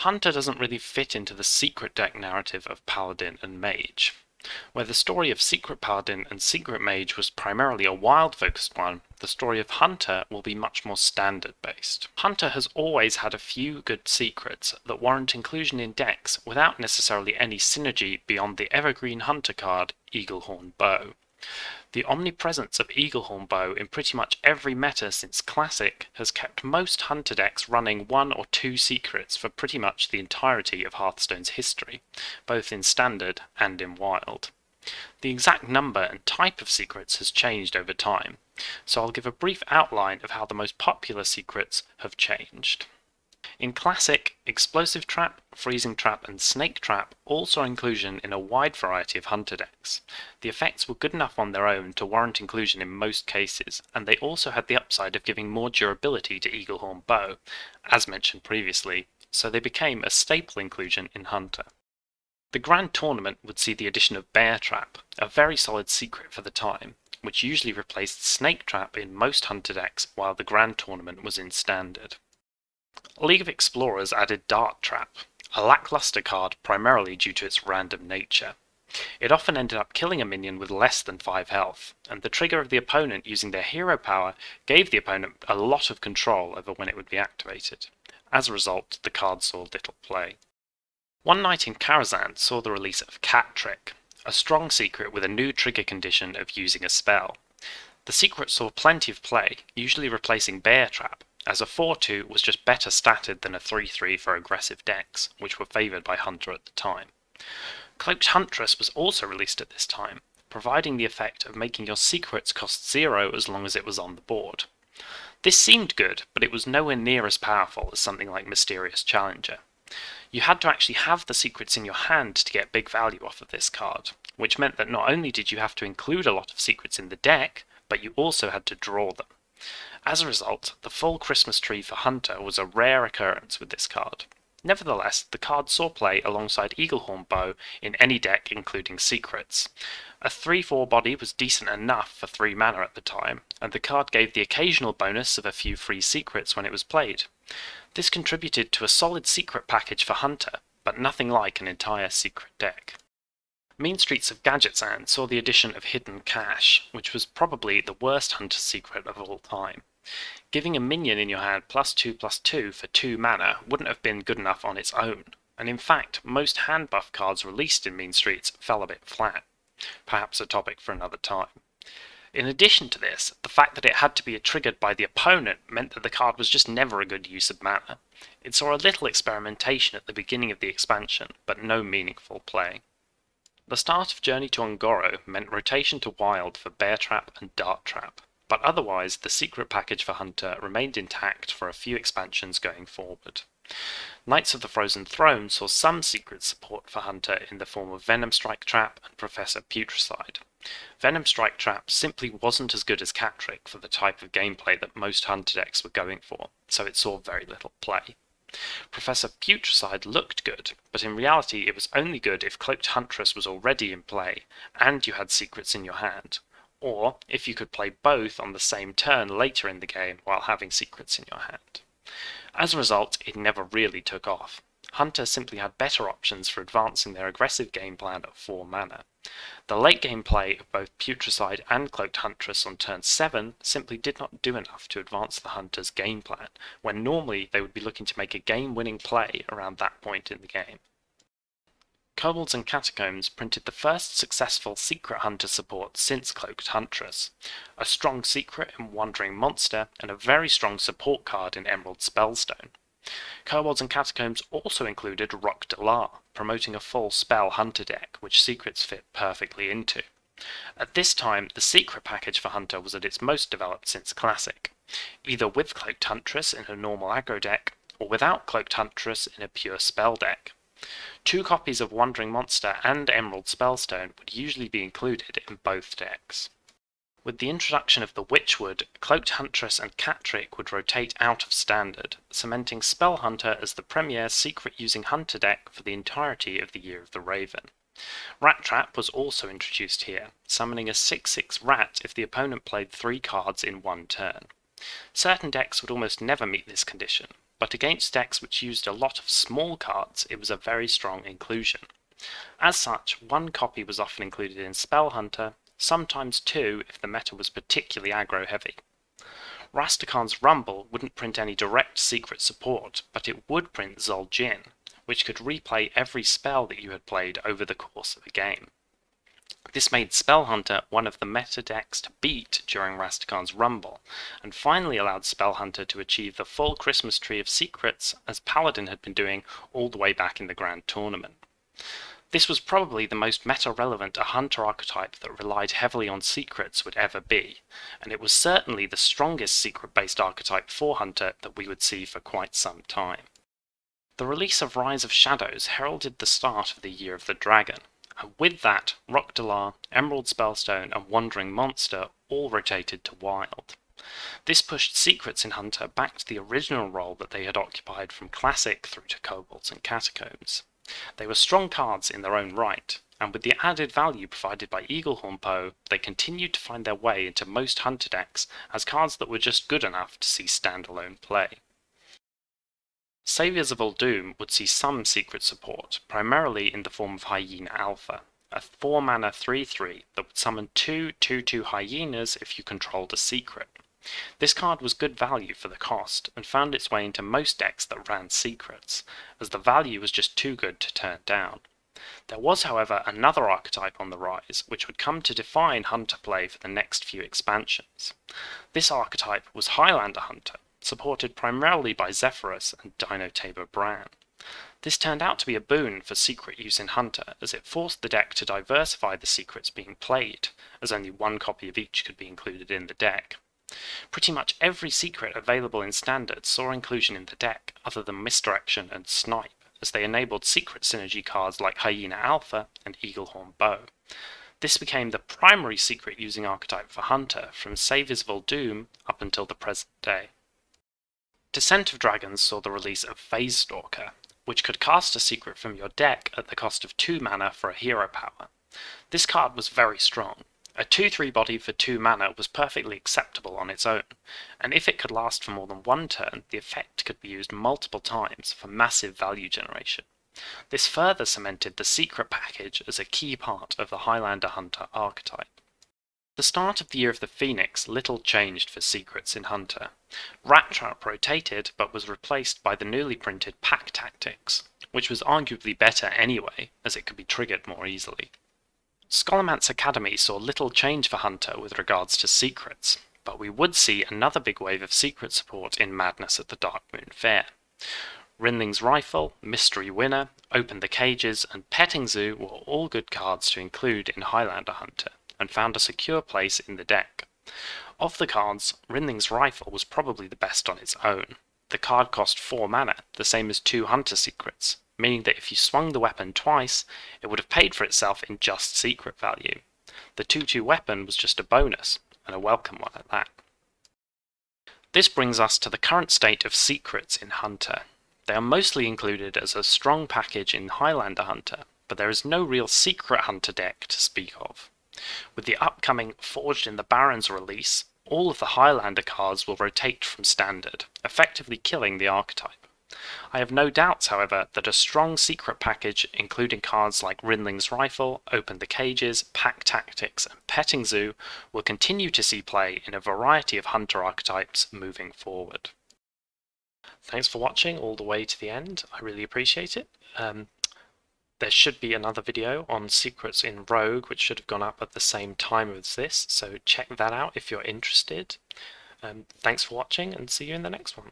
Hunter doesn't really fit into the secret deck narrative of Paladin and Mage. Where the story of Secret Paladin and Secret Mage was primarily a wild-focused one, the story of Hunter will be much more standard-based. Hunter has always had a few good secrets that warrant inclusion in decks without necessarily any synergy beyond the evergreen Hunter card, Eaglehorn Bow. The omnipresence of Eaglehorn Bow in pretty much every meta since Classic has kept most Hunter decks running one or two secrets for pretty much the entirety of Hearthstone's history, both in Standard and in Wild. The exact number and type of secrets has changed over time, so I'll give a brief outline of how the most popular secrets have changed. In Classic, Explosive Trap, Freezing Trap and Snake Trap all saw inclusion in a wide variety of Hunter decks. The effects were good enough on their own to warrant inclusion in most cases, and they also had the upside of giving more durability to Eaglehorn Bow, as mentioned previously, so they became a staple inclusion in Hunter. The Grand Tournament would see the addition of Bear Trap, a very solid secret for the time, which usually replaced Snake Trap in most Hunter decks while the Grand Tournament was in Standard. League of Explorers added Dart Trap, a lackluster card primarily due to its random nature. It often ended up killing a minion with less than 5 health, and the trigger of the opponent using their hero power gave the opponent a lot of control over when it would be activated. As a result, the card saw little play. One Night in Karazhan saw the release of Cat Trick, a strong secret with a new trigger condition of using a spell. The secret saw plenty of play, usually replacing Bear Trap, as a 4-2 was just better statted than a 3-3 for aggressive decks, which were favoured by Hunter at the time. Cloaked Huntress was also released at this time, providing the effect of making your secrets cost 0 as long as it was on the board. This seemed good, but it was nowhere near as powerful as something like Mysterious Challenger. You had to actually have the secrets in your hand to get big value off of this card, which meant that not only did you have to include a lot of secrets in the deck, but you also had to draw them. As a result, the full Christmas tree for Hunter was a rare occurrence with this card. Nevertheless, the card saw play alongside Eaglehorn Bow in any deck including secrets. A 3-4 body was decent enough for 3 mana at the time, and the card gave the occasional bonus of a few free secrets when it was played. This contributed to a solid secret package for Hunter, but nothing like an entire secret deck. Mean Streets of Gadgetzan saw the addition of Hidden Cache, which was probably the worst Hunter secret of all time. Giving a minion in your hand +2/+2 for 2 mana wouldn't have been good enough on its own, and in fact most hand buff cards released in Mean Streets fell a bit flat. Perhaps a topic for another time. In addition to this, the fact that it had to be triggered by the opponent meant that the card was just never a good use of mana. It saw a little experimentation at the beginning of the expansion, but no meaningful play. The start of Journey to Ungoro meant rotation to Wild for Bear Trap and Dart Trap, but otherwise the secret package for Hunter remained intact for a few expansions going forward. Knights of the Frozen Throne saw some secret support for Hunter in the form of Venom Strike Trap and Professor Putricide. Venom Strike Trap simply wasn't as good as Cat Trick for the type of gameplay that most Hunter decks were going for, so it saw very little play. Professor Putricide looked good, but in reality it was only good if Cloaked Huntress was already in play, and you had secrets in your hand, or if you could play both on the same turn later in the game while having secrets in your hand. As a result, it never really took off. Hunter simply had better options for advancing their aggressive game plan at 4 mana. The late game play of both Putricide and Cloaked Huntress on turn 7 simply did not do enough to advance the Hunter's game plan, when normally they would be looking to make a game-winning play around that point in the game. Kobolds and Catacombs printed the first successful Secret Hunter support since Cloaked Huntress, a strong secret in Wandering Monster and a very strong support card in Emerald Spellstone. Kobolds and Catacombs also included Rock Delar, promoting a full spell Hunter deck, which secrets fit perfectly into. At this time, the secret package for Hunter was at its most developed since Classic, either with Cloaked Huntress in a normal aggro deck, or without Cloaked Huntress in a pure spell deck. 2 copies of Wandering Monster and Emerald Spellstone would usually be included in both decks. With the introduction of the Witchwood, Cloaked Huntress and Cat Trick would rotate out of Standard, cementing Spell Hunter as the premier secret-using Hunter deck for the entirety of the Year of the Raven. Rat Trap was also introduced here, summoning a 6/6 rat if the opponent played 3 cards in one turn. Certain decks would almost never meet this condition, but against decks which used a lot of small cards, it was a very strong inclusion. As such, one copy was often included in Spell Hunter, sometimes two if the meta was particularly aggro heavy. Rastakhan's Rumble wouldn't print any direct secret support, but it would print Zul'jin, which could replay every spell that you had played over the course of a game. This made Spell Hunter one of the meta decks to beat during Rastakhan's Rumble, and finally allowed Spell Hunter to achieve the full Christmas tree of secrets, as Paladin had been doing all the way back in the Grand Tournament. This was probably the most meta-relevant a Hunter archetype that relied heavily on secrets would ever be, and it was certainly the strongest secret-based archetype for Hunter that we would see for quite some time. The release of Rise of Shadows heralded the start of the Year of the Dragon, and with that, Rock-Delar, Emerald Spellstone and Wandering Monster all rotated to Wild. This pushed secrets in Hunter back to the original role that they had occupied from Classic through to Kobolds and Catacombs. They were strong cards in their own right, and with the added value provided by Eaglehorn Poe, they continued to find their way into most Hunter decks as cards that were just good enough to see standalone play. Saviors of Uldum would see some secret support, primarily in the form of Hyena Alpha, a 4-mana 3/3 that would summon two 2/2 hyenas if you controlled a secret. This card was good value for the cost, and found its way into most decks that ran secrets, as the value was just too good to turn down. There was, however, another archetype on the rise, which would come to define Hunter play for the next few expansions. This archetype was Highlander Hunter, supported primarily by Zephyrus and Dino Tabor Bran. This turned out to be a boon for secret use in Hunter, as it forced the deck to diversify the secrets being played, as only one copy of each could be included in the deck. Pretty much every secret available in Standard saw inclusion in the deck, other than Misdirection and Snipe, as they enabled secret synergy cards like Hyena Alpha and Eaglehorn Bow. This became the primary secret using archetype for Hunter from Saviors of Uldum up until the present day. Descent of Dragons saw the release of Phase Stalker, which could cast a secret from your deck at the cost of 2 mana for a hero power. This card was very strong. A 2/3 body for 2 mana was perfectly acceptable on its own, and if it could last for more than one turn, the effect could be used multiple times for massive value generation. This further cemented the secret package as a key part of the Highlander Hunter archetype. The start of the Year of the Phoenix little changed for secrets in Hunter. Rat Trap rotated, but was replaced by the newly printed Pack Tactics, which was arguably better anyway, as it could be triggered more easily. Scholomance Academy saw little change for Hunter with regards to secrets, but we would see another big wave of secret support in Madness at the Darkmoon Fair. Rinling's Rifle, Mystery Winner, Open the Cages, and Petting Zoo were all good cards to include in Highlander Hunter, and found a secure place in the deck. Of the cards, Rinling's Rifle was probably the best on its own. The card cost 4 mana, the same as 2 Hunter secrets, meaning that if you swung the weapon twice, it would have paid for itself in just secret value. The 2/2 weapon was just a bonus, and a welcome one at that. This brings us to the current state of secrets in Hunter. They are mostly included as a strong package in Highlander Hunter, but there is no real secret Hunter deck to speak of. With the upcoming Forged in the Barrens release, all of the Highlander cards will rotate from Standard, effectively killing the archetype. I have no doubts, however, that a strong secret package, including cards like Rinling's Rifle, Open the Cages, Pack Tactics, and Petting Zoo, will continue to see play in a variety of Hunter archetypes moving forward. Thanks for watching all the way to the end, I really appreciate it. There should be another video on secrets in Rogue, which should have gone up at the same time as this, so check that out if you're interested. Thanks for watching, and see you in the next one.